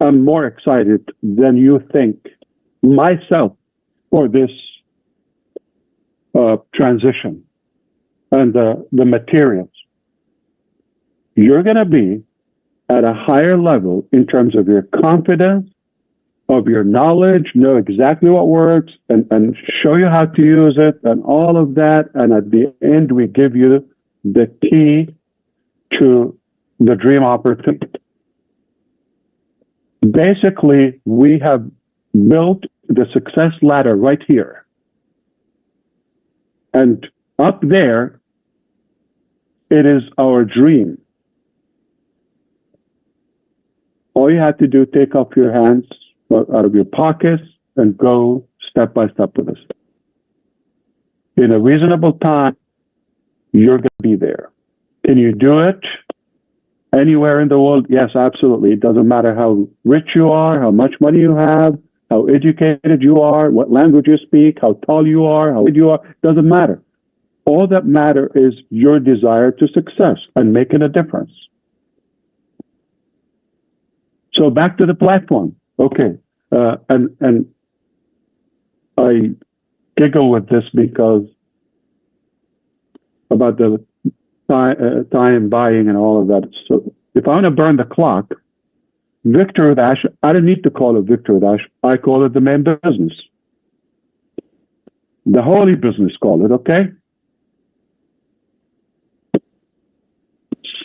am more excited than you think myself for this transition and the materials. You're going to be at a higher level in terms of your confidence, of your knowledge, know exactly what works, and show you how to use it, and all of that. And at the end, we give you the key to the dream opportunity. Basically, we have built the success ladder right here. And up there, it is our dream. All you have to do, take off your hands out of your pockets and go step by step with us. In a reasonable time, you're going to be there. Can you do it anywhere in the world? Yes, absolutely. It doesn't matter how rich you are, how much money you have, how educated you are, what language you speak, how tall you are, how big you are. It doesn't matter. All that matters is your desire to success and making a difference. So back to the platform. Okay. And I giggle with this because about the time buying and all of that. So if I want to burn the clock, Victor with Ash, I don't need to call it Victor with Ash. I call it the main business. The holy business, call it, okay?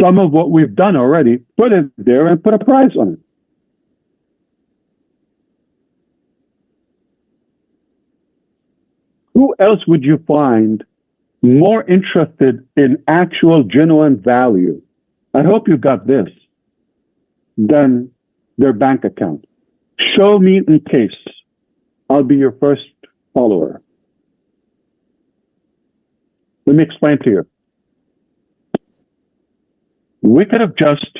Some of what we've done already, put it there and put a price on it. Who else would you find more interested in actual genuine value? I hope you got this, than their bank account. Show me in case. I'll be your first follower. Let me explain to you. We could have just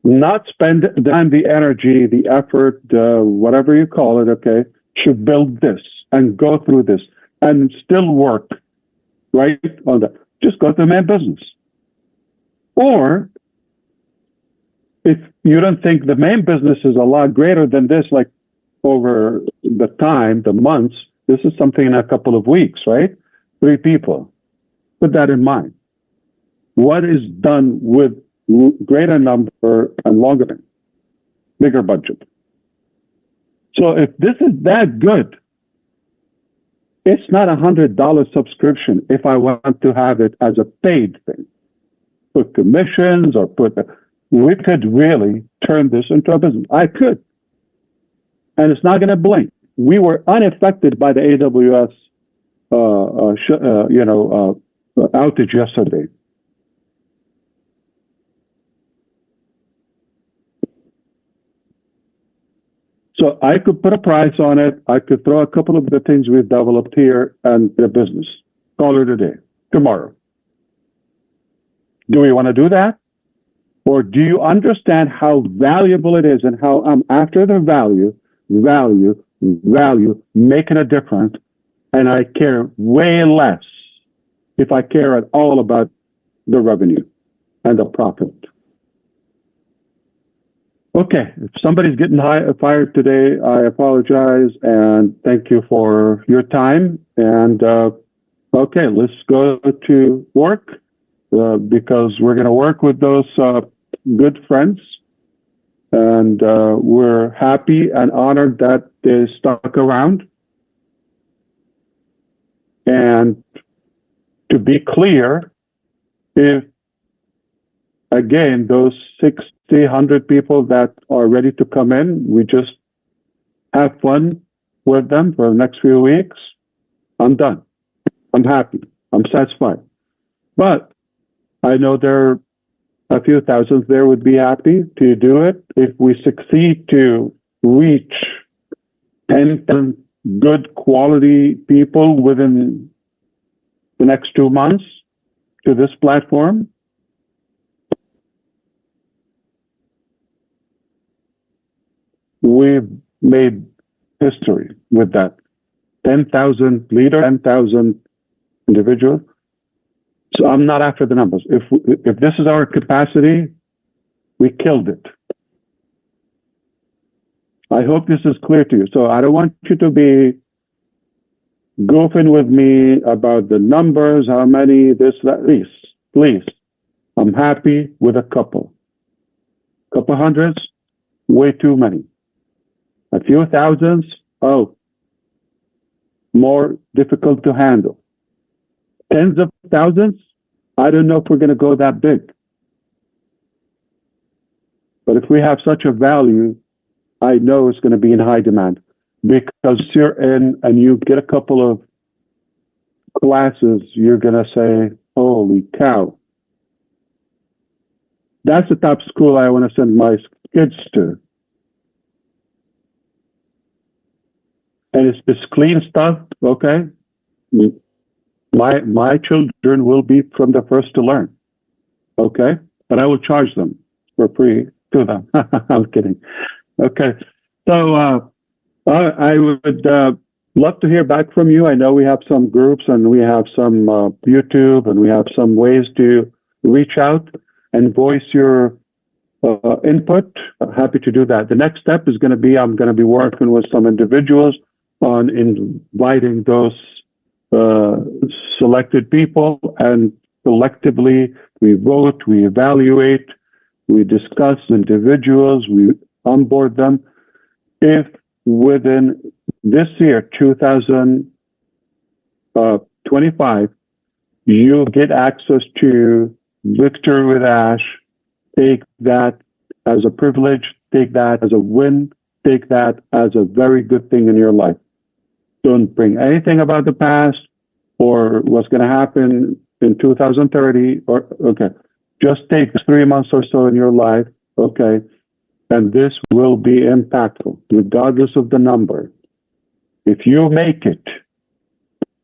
not spent the time, the energy, the effort, whatever you call it, okay, to build this and go through this and still work right on that. Just go to the main business. Or if you don't think the main business is a lot greater than this, like over the time, the months, this is something in a couple of weeks, right? 3 people. Put that in mind. What is done with greater number and longer, bigger budget? So if this is that good, it's not $100 subscription if I want to have it as a paid thing. Put commissions or we could really turn this into a business. I could. And it's not going to blink. We were unaffected by the AWS outage yesterday. So I could put a price on it. I could throw a couple of the things we've developed here and the business. Call it a day, tomorrow. Do we want to do that? Or do you understand how valuable it is and how I'm after the value, making a difference, and I care way less if I care at all about the revenue and the profit. Okay, if somebody's getting fired today, I apologize and thank you for your time. And okay, let's go to work because we're going to work with those good friends. And we're happy and honored that they stuck around. And to be clear, if again, those 100 people that are ready to come in, we just have fun with them for the next few weeks. I'm done. I'm happy. I'm satisfied. But I know there are a few thousands there would be happy to do it. If we succeed to reach $10 good quality people within the next 2 months to this platform. We've made history with that. 10,000 leaders, 10,000 individuals. So I'm not after the numbers. If this is our capacity, we killed it. I hope this is clear to you. So I don't want you to be goofing with me about the numbers, how many, this, that. Please. I'm happy with a couple. Couple hundreds, way too many. A few thousands, more difficult to handle. Tens of thousands, I don't know if we're going to go that big. But if we have such a value, I know it's going to be in high demand, because you're in and you get a couple of classes, you're going to say, holy cow. That's the type of school I want to send my kids to. And it's this clean stuff, okay? My children will be from the first to learn, okay? But I will charge them for free to them. I'm kidding. Okay, so I would love to hear back from you. I know we have some groups and we have some YouTube and we have some ways to reach out and voice your input. I'm happy to do that. The next step is going to be, I'm going to be working with some individuals on inviting those selected people, and collectively we vote, we evaluate, we discuss individuals, we onboard them. If within this year, 2025, you get access to Victory with Ash, take that as a privilege, take that as a win, take that as a very good thing in your life. Don't bring anything about the past or what's going to happen in 2030, okay. Just take 3 months or so in your life, okay, and this will be impactful, regardless of the number. If you make it,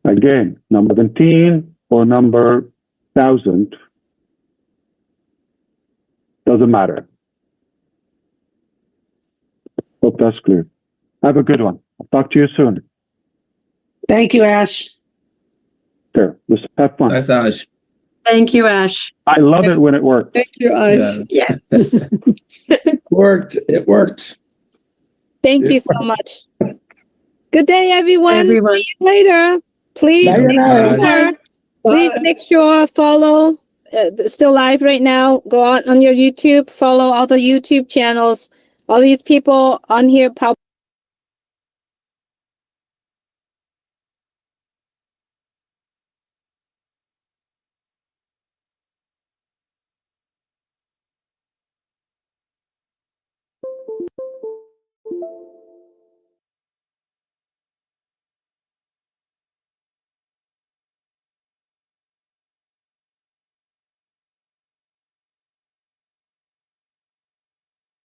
again, number 17 or number 1,000, doesn't matter. Hope that's clear. Have a good one. I'll talk to you soon. Thank you, Ash. Sure, let's have fun. Thanks, Ash. Thank you, Ash. I love it when it works. Thank you, Ash. Yeah. Yes. It worked. Thank you so much. Good day, everyone. Everyone. See you later. Please, Sayonara. please make sure follow. Still live right now. Go on your YouTube. Follow all the YouTube channels. All these people on here probably